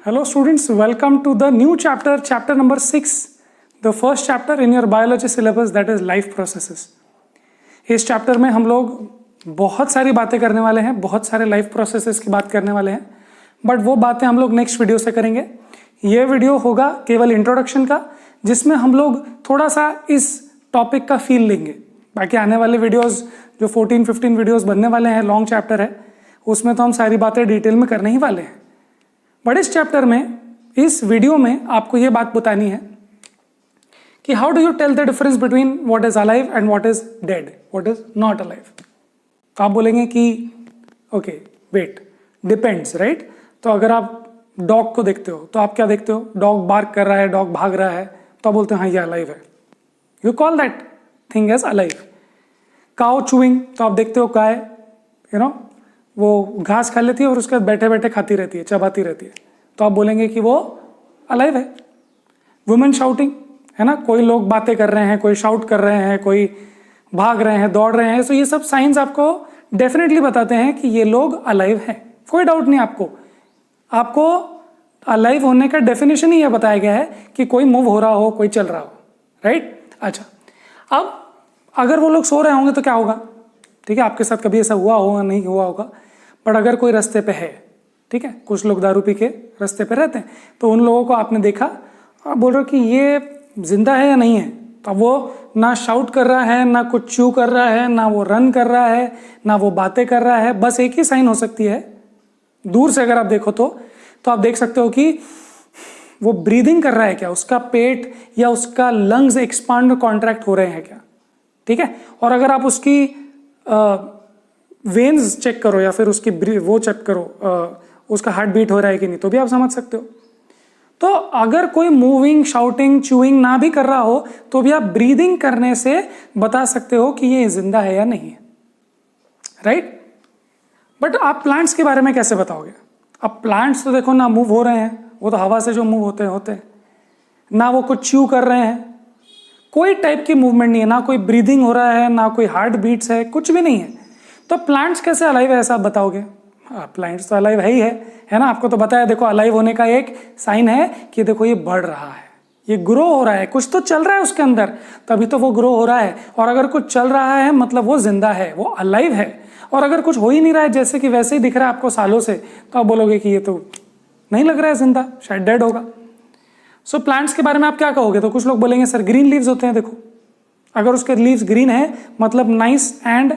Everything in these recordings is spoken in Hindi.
Hello students, welcome to the new chapter, chapter number 6, the first chapter in your biology syllabus, that is life processes. इस चैप्टर में हम लोग बहुत सारी बातें करने वाले हैं, बहुत सारे लाइफ प्रोसेसेस की बात करने वाले हैं, बट वो बातें हम लोग नेक्स्ट वीडियो से करेंगे. ये वीडियो होगा केवल इंट्रोडक्शन का, जिसमें हम लोग थोड़ा सा इस टॉपिक का फील लेंगे. बाकी आने वाले वीडियोस जो 14-15 वीडियोस बनने वाले हैं, लॉन्ग चैप्टर है, उसमें तो हम सारी बातें डिटेल में करने ही वाले हैं. बट इस चैप्टर में, इस वीडियो में आपको ये बात बतानी है कि how do you tell the difference between what is alive and what is dead, what is not alive. तो आप बोलेंगे कि ओके वेट, डिपेंड्स, राइट. तो अगर आप डॉग को देखते हो तो आप क्या देखते हो, डॉग बार्क कर रहा है, डॉग भाग रहा है, तो आप बोलते हो हाँ ये अलाइव है, you call that thing as alive. Cow chewing, तो आप देखते हो गाय वो घास खा लेती है और उसके बाद बैठे बैठे खाती रहती है, चबाती रहती है, तो आप बोलेंगे कि वो अलाइव है. वुमेन शाउटिंग है ना, कोई लोग बातें कर रहे हैं, कोई शाउट कर रहे हैं, कोई भाग रहे हैं, दौड़ रहे हैं, तो ये सब साइंस आपको डेफिनेटली बताते हैं कि ये लोग अलाइव हैं. कोई डाउट नहीं आपको अलाइव होने का डेफिनेशन ही यह बताया गया है कि कोई मूव हो रहा हो, कोई चल रहा हो, राइट. अच्छा, अब अगर वो लोग सो रहे होंगे तो क्या होगा, ठीक है, आपके साथ कभी ऐसा हुआ होगा, नहीं हुआ होगा, बट अगर कोई रास्ते पे है, ठीक है, कुछ लोग दारू पी के रास्ते पे रहते हैं, तो उन लोगों को आपने देखा और बोल रहे हो कि ये जिंदा है या नहीं है, तो वो ना शाउट कर रहा है, ना कुछ चू कर रहा है, ना वो रन कर रहा है, ना वो बातें कर रहा है. बस एक ही साइन हो सकती है, दूर से अगर आप देखो तो आप देख सकते हो कि वो ब्रीदिंग कर रहा है क्या, उसका पेट या उसका लंग्स एक्सपांड कॉन्ट्रैक्ट हो रहे हैं क्या, ठीक है. और अगर आप उसकी वेन्स चेक करो या फिर उसकी वो चेक करो, उसका हार्ट बीट हो रहा है कि नहीं, तो भी आप समझ सकते हो. तो अगर कोई मूविंग, शाउटिंग, च्यूइंग ना भी कर रहा हो तो भी आप ब्रीदिंग करने से बता सकते हो कि ये जिंदा है या नहीं है, राइट. बट आप प्लांट्स के बारे में कैसे बताओगे. अब प्लांट्स तो देखो ना मूव हो रहे हैं, वो तो हवा से जो मूव होते हैं, ना वो कुछ च्यू कर रहे हैं, कोई टाइप की मूवमेंट नहीं है, ना कोई ब्रीदिंग हो रहा है, ना कोई हार्ट बीट्स है, कुछ भी नहीं है. तो प्लांट्स कैसे अलाइव है ऐसा आप बताओगे. प्लांट्स तो अलाइव है ही है ना. आपको तो बताया, देखो अलाइव होने का एक साइन है कि देखो ये बढ़ रहा है, ये ग्रो हो रहा है, कुछ तो चल रहा है उसके अंदर, तभी तो वो ग्रो हो रहा है. और अगर कुछ चल रहा है मतलब वो जिंदा है, वो अलाइव है. और अगर कुछ हो ही नहीं रहा है, जैसे कि वैसे ही दिख रहा है आपको सालों से, तो आप बोलोगे कि ये तो नहीं लग रहा है जिंदा, शायद डेड होगा. सो प्लांट्स के बारे में आप क्या कहोगे. तो कुछ लोग बोलेंगे सर ग्रीन लीव्स होते हैं, देखो अगर उसके लीव्स ग्रीन है मतलब नाइस एंड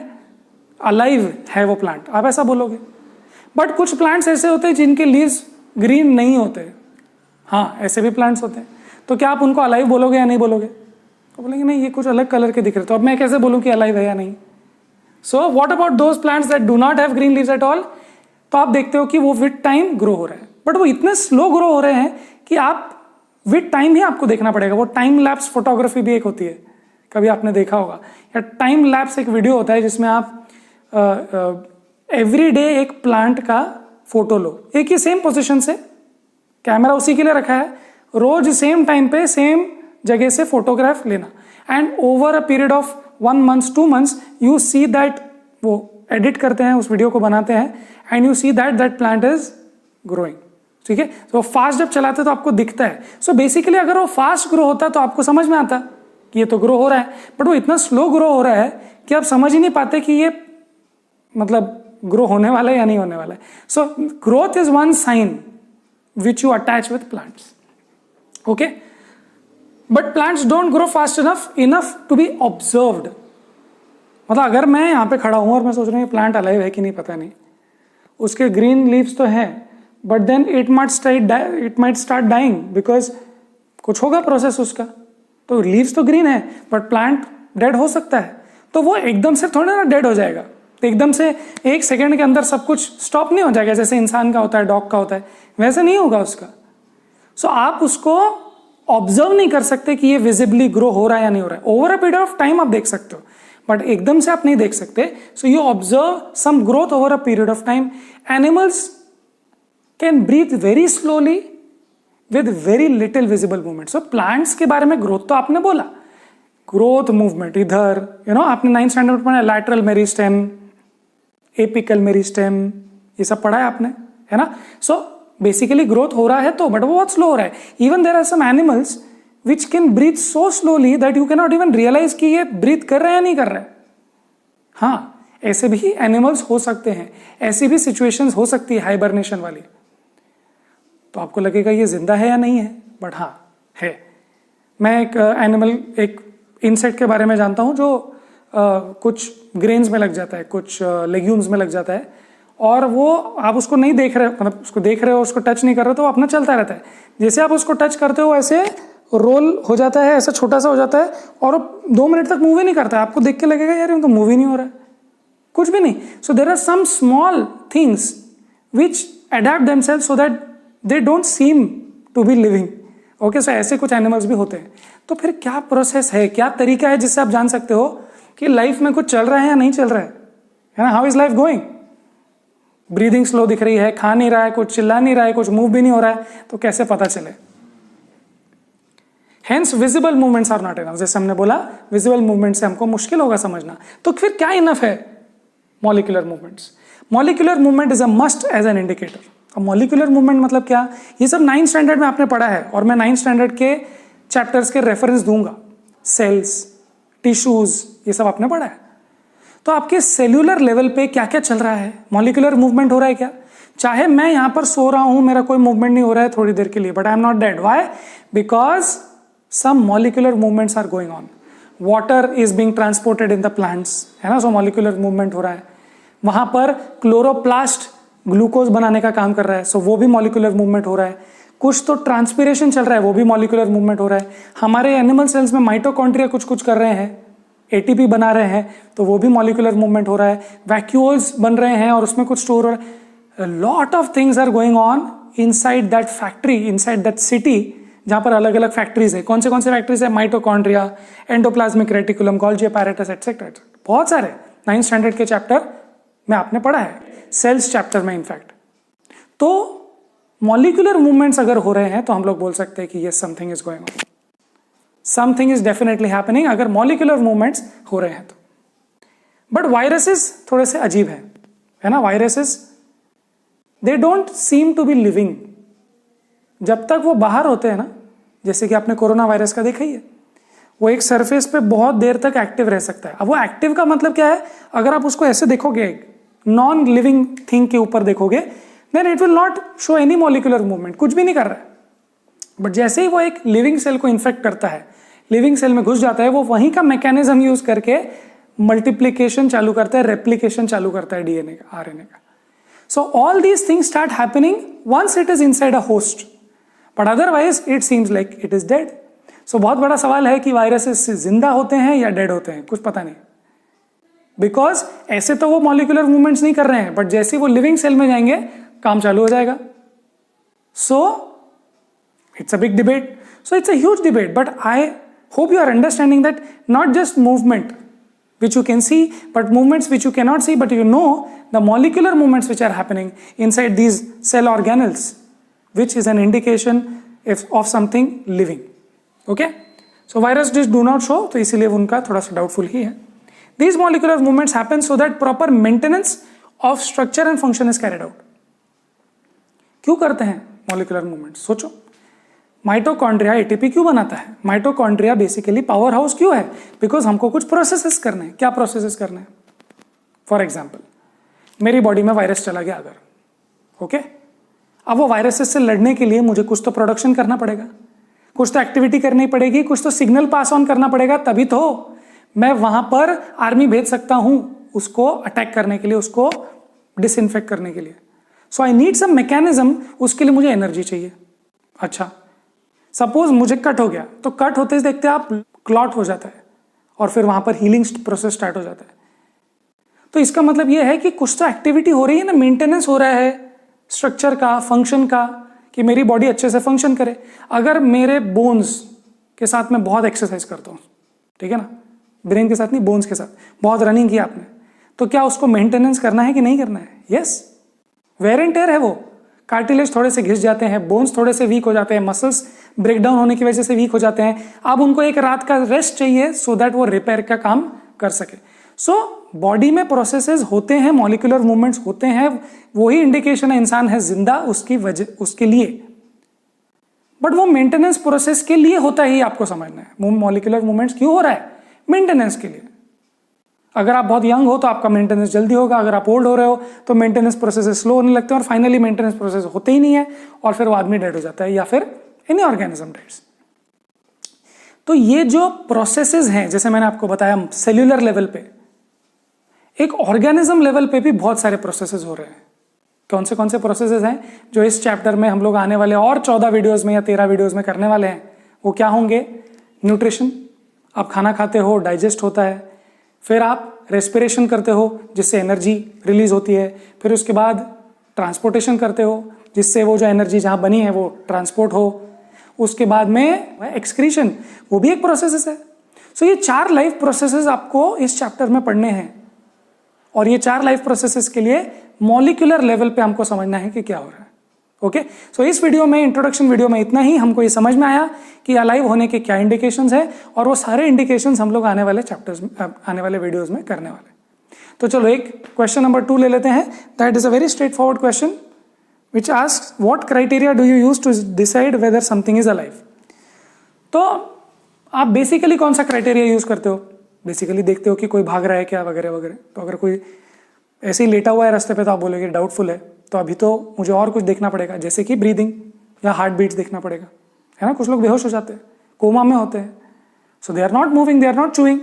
अलाइव है वो प्लांट, आप ऐसा बोलोगे. बट कुछ प्लांट्स ऐसे होते हैं जिनके लीव्स ग्रीन नहीं होते, हाँ ऐसे भी प्लांट्स होते हैं, तो क्या आप उनको अलाइव बोलोगे या नहीं बोलोगे. तो बोलेंगे नहीं ये कुछ अलग कलर के दिख रहे, तो अब मैं कैसे बोलूँ कि अलाइव है या नहीं. So what about those plants that do not have green leaves at all. तो आप देखते हो कि वो विद टाइम ग्रो हो रहे हैं, बट वो इतने स्लो ग्रो हो रहे हैं कि आप विद टाइम ही आपको देखना पड़ेगा. वो टाइम लैप्स फोटोग्राफी भी एक होती है, कभी आपने देखा होगा, या टाइम लैप्स एक वीडियो होता है जिसमें आप एवरी डे एक प्लांट का फोटो लो, एक ही सेम पोजीशन से, कैमरा उसी के लिए रखा है, रोज सेम टाइम पे सेम जगह से फोटोग्राफ लेना, and over a period of 1 month 2 months you see that, वो एडिट करते हैं उस वीडियो को बनाते हैं, and you see that plant is growing, ठीक है. तो फास्ट जब चलाते तो आपको दिखता है. सो बेसिकली अगर वो फास्ट ग्रो होता तो आपको समझ में आता कि ये तो ग्रो हो रहा है, बट वो इतना स्लो ग्रो हो रहा है कि आप समझ ही नहीं पाते कि ये मतलब ग्रो होने वाला है या नहीं होने वाला है. So growth is one sign which you attach with plants, okay. But plants don't grow fast enough to be observed. मतलब अगर मैं यहाँ पे खड़ा हूँ और मैं सोच रहा हूँ प्लांट अलाइव है कि नहीं पता नहीं, उसके ग्रीन लीव्स तो हैं, but then it might start dying because कुछ होगा प्रोसेस उसका. तो लीव्स तो ग्रीन है बट प्लांट डेड हो सकता है, तो वो एकदम से थोड़ा ना डेड हो जाएगा, तो एकदम से 1 सेकेंड के अंदर सब कुछ स्टॉप नहीं हो जाएगा, जैसे इंसान का होता है, डॉग का होता है, वैसे नहीं होगा उसका. सो आप उसको ऑब्जर्व नहीं कर सकते कि ये विजिबली ग्रो हो रहा है या नहीं हो रहा है. Over a period of time आप देख सकते हो, बट एकदम से आप नहीं देख सकते. So you observe some growth over a period of time. Animals can breathe very slowly with very little visible movement. So plants के बारे में ग्रोथ तो आपने बोला, ग्रोथ मूवमेंट इधर आपने 9th स्टैंडर्ड में पढ़ा, लैटरल मेरिस्टेम, एपिकल मेरिस्टेम, ये सब पढ़ा है आपने, है ना. सो बेसिकली ग्रोथ हो रहा है तो, बट वो बहुत स्लो हो रहा है. Even there are some animals which can breathe so slowly that you can not even realise कि ये ब्रीथ कर रहे हैं या नहीं कर रहे हैं. हाँ, ऐसे भी एनिमल्स हो सकते हैं, ऐसी भी सिचुएशंस हो सकती है हाइबरनेशन वाली. तो आपको लगेगा ये जिंदा है या नहीं है, बट हाँ है. मैं एक एनिमल, एक इंसेक्ट के बारे में जानता हूँ जो कुछ ग्रेन्स में लग जाता है, कुछ लेग्यूम्स में लग जाता है, और वो आप उसको नहीं देख रहे, मतलब उसको देख रहे हो, उसको टच नहीं कर रहे हो, तो वो अपना चलता रहता है. जैसे आप उसको टच करते हो ऐसे रोल हो जाता है, ऐसा छोटा सा हो जाता है, और 2 मिनट तक मूव ही नहीं करता है. आपको देख के लगेगा यार ये तो मूव ही नहीं हो रहा है, कुछ भी नहीं. So there are some small things which adapt themselves so that they don't seem to be living. Okay, so ऐसे कुछ एनिमल्स भी होते हैं. तो फिर क्या प्रोसेस है, क्या तरीका है जिससे आप जान सकते हो कि लाइफ में कुछ चल रहा है या नहीं चल रहा है ना. How is life going? Breathing slow दिख रही है, खा नहीं रहा है, कुछ चिल्ला नहीं रहा है, कुछ मूव भी नहीं हो रहा है, तो कैसे पता चले? Hence visible movements are not enough. जैसे हमने बोला, विजिबल मूवमेंट से हमको मुश्किल होगा समझना. तो फिर क्या इनफ है? Molecular movements. Molecular movement is a must as an indicator. अब मॉलिक्यूलर मूवमेंट मतलब क्या? ये सब 9th स्टैंडर्ड में आपने पढ़ा है, और मैं 9th स्टैंडर्ड के चैप्टर्स के रेफरेंस दूंगा. सेल्स, टिश्यूज, ये सब आपने पढ़ा है. तो आपके सेल्यूलर लेवल पे क्या क्या चल रहा है, मॉलिक्यूलर मूवमेंट हो रहा है क्या? चाहे मैं यहां पर सो रहा हूं, मेरा कोई मूवमेंट नहीं हो रहा है थोड़ी देर के लिए, but I am not dead. Why? Because some molecular movements are going on. Water is being transported in the plants, है ना, so molecular movement हो रहा है. वहां पर क्लोरोप्लास्ट ग्लूकोज बनाने का काम कर रहा है, so वो भी molecular movement हो रहा है. कुछ तो ट्रांसपिरेशन चल रहा है, वो भी molecular movement हो रहा है. हमारे एनिमल सेल्स में माइटोकॉन्ड्रिया कुछ कुछ कर रहे हैं, एटीपी बना रहे हैं, तो वो भी molecular movement हो रहा है. वैक्यूल्स बन रहे हैं और उसमें कुछ स्टोर हो रहा है. A lot of things are going on inside that factory, inside that city, जहां पर अलग अलग फैक्ट्रीज है. कौन से फैक्ट्रीज है? Mitochondria, endoplasmic reticulum, Golgi apparatus, etcetera. बहुत सारे 9th स्टैंडर्ड के चैप्टर में आपने पढ़ा है, सेल्स चैप्टर में इनफैक्ट. तो मॉलिक्यूलर मूवमेंट्स अगर हो रहे हैं तो हम लोग बोल सकते हैं कि yes, something is going on, something is definitely happening, अगर मॉलिक्यूलर मूवमेंट्स हो रहे हैं तो. बट वायरसेस थोड़े से अजीब है ना. Viruses they don't seem to be living. जब तक वो बाहर होते हैं ना, जैसे कि आपने कोरोना वायरस का देखा ही है, वो एक सरफेस पे बहुत देर तक एक्टिव रह सकता है. अब वो एक्टिव का मतलब क्या है? अगर आप उसको ऐसे देखोगे, नॉन लिविंग थिंग के ऊपर देखोगे, then it will not show any molecular movement, कुछ भी नहीं कर रहा है. बट जैसे ही वो एक लिविंग सेल को इन्फेक्ट करता है, लिविंग सेल में घुस जाता है, वो वहीं का मैकेनिज्म यूज करके मल्टीप्लीकेशन चालू करता है, रेप्लीकेशन चालू करता है डीएनए का, आरएनए का. So all these things start happening once it is inside a host, but otherwise it seems like it is dead. So बहुत बड़ा सवाल है कि वायरसेस जिंदा होते हैं या डेड होते हैं, कुछ पता नहीं. बिकॉज ऐसे तो वो मॉलिक्यूलर मूवमेंट्स नहीं कर रहे हैं, बट जैसे वो लिविंग सेल में जाएंगे काम चालू हो जाएगा. So it's a big debate. So it's a huge debate, but I hope you are understanding that not just movement which you can see, but movements which you cannot see, but you know the molecular movements which are happening inside these cell organelles, which is an indication of something living. Okay, so virus just do not show, तो इसीलिए उनका थोड़ा सा डाउटफुल ही है. These molecular movements happen so that proper maintenance of structure and function is carried out. क्यों करते हैं molecular movements? सोचो. माइटोकॉन्ड्रिया एटीपी क्यों बनाता है? माइटोकॉन्ड्रिया बेसिकली पावर हाउस क्यों है? बिकॉज हमको कुछ प्रोसेसेस करने हैं. क्या प्रोसेसेस करने हैं? फॉर एग्जाम्पल, मेरी बॉडी में वायरस चला गया अगर, ओके, अब वो वायरसेस से लड़ने के लिए मुझे कुछ तो प्रोडक्शन करना पड़ेगा, कुछ तो एक्टिविटी करनी पड़ेगी, कुछ तो सिग्नल पास ऑन करना पड़ेगा, तभी तो मैं वहां पर आर्मी भेज सकता हूं उसको अटैक करने के लिए, उसको डिसइंफेक्ट करने के लिए. सो आई नीड सम मैकेनिज्म, उसके लिए मुझे एनर्जी चाहिए. अच्छा, सपोज मुझे कट हो गया, तो कट होते ही देखते आप क्लॉट हो जाता है और फिर वहां पर हीलिंग प्रोसेस स्टार्ट हो जाता है. तो इसका मतलब यह है कि कुछ तो एक्टिविटी हो रही है ना, मेंटेनेंस हो रहा है स्ट्रक्चर का, फंक्शन का, कि मेरी बॉडी अच्छे से फंक्शन करे. अगर मेरे बोन्स के साथ मैं बहुत एक्सरसाइज करता हूँ, ठीक है ना, ब्रेन के साथ नहीं, बोन्स के साथ बहुत रनिंग की आपने, तो क्या उसको मेंटेनेंस करना है कि नहीं करना है? यस, वेयर एंड टेयर है वो. कार्टिलेज थोड़े से घिस जाते हैं, बोन्स थोड़े से वीक हो जाते हैं, मसल्स ब्रेकडाउन होने की वजह से वीक हो जाते हैं. अब उनको एक रात का रेस्ट चाहिए सो दैट वो रिपेयर का काम कर सके. सो बॉडी में प्रोसेसेस होते हैं, मॉलिक्यूलर मूवमेंट्स होते हैं, वही इंडिकेशन है इंसान है जिंदा उसकी वजह उसके लिए। बट वो मेंटेनेंस प्रोसेस के लिए होता ही, आपको समझना है। मॉलिक्यूलर मूवमेंट्स क्यों हो रहा है? मेंटेनेंस के लिए। अगर आप बहुत यंग हो तो आपका मेंटेनेंस जल्दी होगा, अगर आप ओल्ड हो रहे हो तो मेंटेनेंस प्रोसेस स्लो होने लगते हैं, और फाइनली मेंटेनेंस प्रोसेस होते ही नहीं है, और फिर वो आदमी डेड हो जाता है, या फिर एनी ऑर्गेनिज्म डेड्स। तो ये जो प्रोसेसेस हैं, जैसे मैंने आपको बताया सेल्यूलर लेवल पे, एक ऑर्गेनिज्म लेवल पे भी बहुत सारे प्रोसेसेस हो रहे हैं। कौन से प्रोसेसेस हैं जो इस चैप्टर में हम लोग आने वाले और 14 वीडियोस में या 13 वीडियोस में करने वाले हैं? वो क्या होंगे? न्यूट्रिशन, आप खाना खाते हो, डाइजेस्ट होता है, फिर आप रेस्पिरेशन करते हो जिससे एनर्जी रिलीज होती है, फिर उसके बाद ट्रांसपोर्टेशन करते हो जिससे वो जो एनर्जी जहाँ बनी है वो ट्रांसपोर्ट हो, उसके बाद में एक्सक्रीशन, वो भी एक प्रोसेस है। सो ये 4 लाइफ प्रोसेसेस आपको इस चैप्टर में पढ़ने हैं, और ये 4 लाइफ प्रोसेसेस के लिए मॉलिक्यूलर लेवल पे हमको समझना है कि क्या हो रहा है। ओके, सो इस वीडियो में, इंट्रोडक्शन वीडियो में इतना ही। हमको ये समझ में आया कि अलाइव होने के क्या इंडिकेशंस है, और वो सारे इंडिकेशंस हम लोग आने वाले चैप्टर्स में, आने वाले वीडियोस में करने वाले। तो चलो एक क्वेश्चन नंबर 2 ले लेते हैं। That is a very straightforward question which asks what criteria do you use to decide whether something is alive. तो आप बेसिकली कौन सा क्राइटेरिया यूज करते हो? बेसिकली देखते हो कि कोई भाग रहा है क्या, वगैरह वगैरह। तो अगर कोई ऐसे ही लेटा हुआ है रास्ते पे तो आप बोलोगे डाउटफुल है, तो अभी तो मुझे और कुछ देखना पड़ेगा, जैसे कि ब्रीदिंग या हार्ट बीट्स देखना पड़ेगा, है ना। कुछ लोग बेहोश हो जाते हैं, कोमा में होते हैं, so they are not moving, they are not chewing,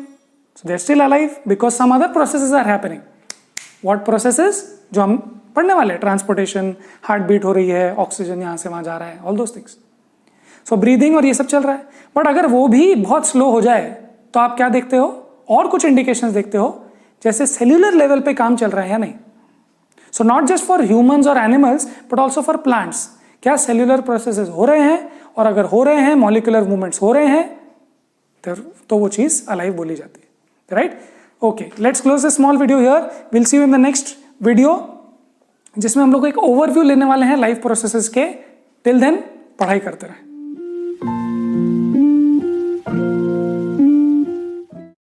so they are still alive because some other processes are happening. What processes? जो हम पढ़ने वाले हैं, ट्रांसपोर्टेशन, हार्ट बीट हो रही है, ऑक्सीजन यहाँ से वहाँ जा रहा है, all those things. So breathing और ये सब चल रहा है। बट अगर वो भी बहुत स्लो हो जाए तो आप क्या देखते हो? और कुछ इंडिकेशंस देखते हो, जैसे सेल्यूलर लेवल पे काम चल रहा है या नहीं। So not just for humans और animals but also for plants, क्या सेल्यूलर प्रोसेसेस हो रहे हैं, और अगर हो रहे हैं, मॉलिक्यूलर मूवमेंट्स हो रहे हैं, तो वो चीज अलाइव बोली जाती है, right. Okay, let's close this small video here. Will see you in the next video, जिसमें हम लोग एक ओवरव्यू लेने वाले हैं लाइफ प्रोसेसेस के। टिल देन पढ़ाई करते रहें।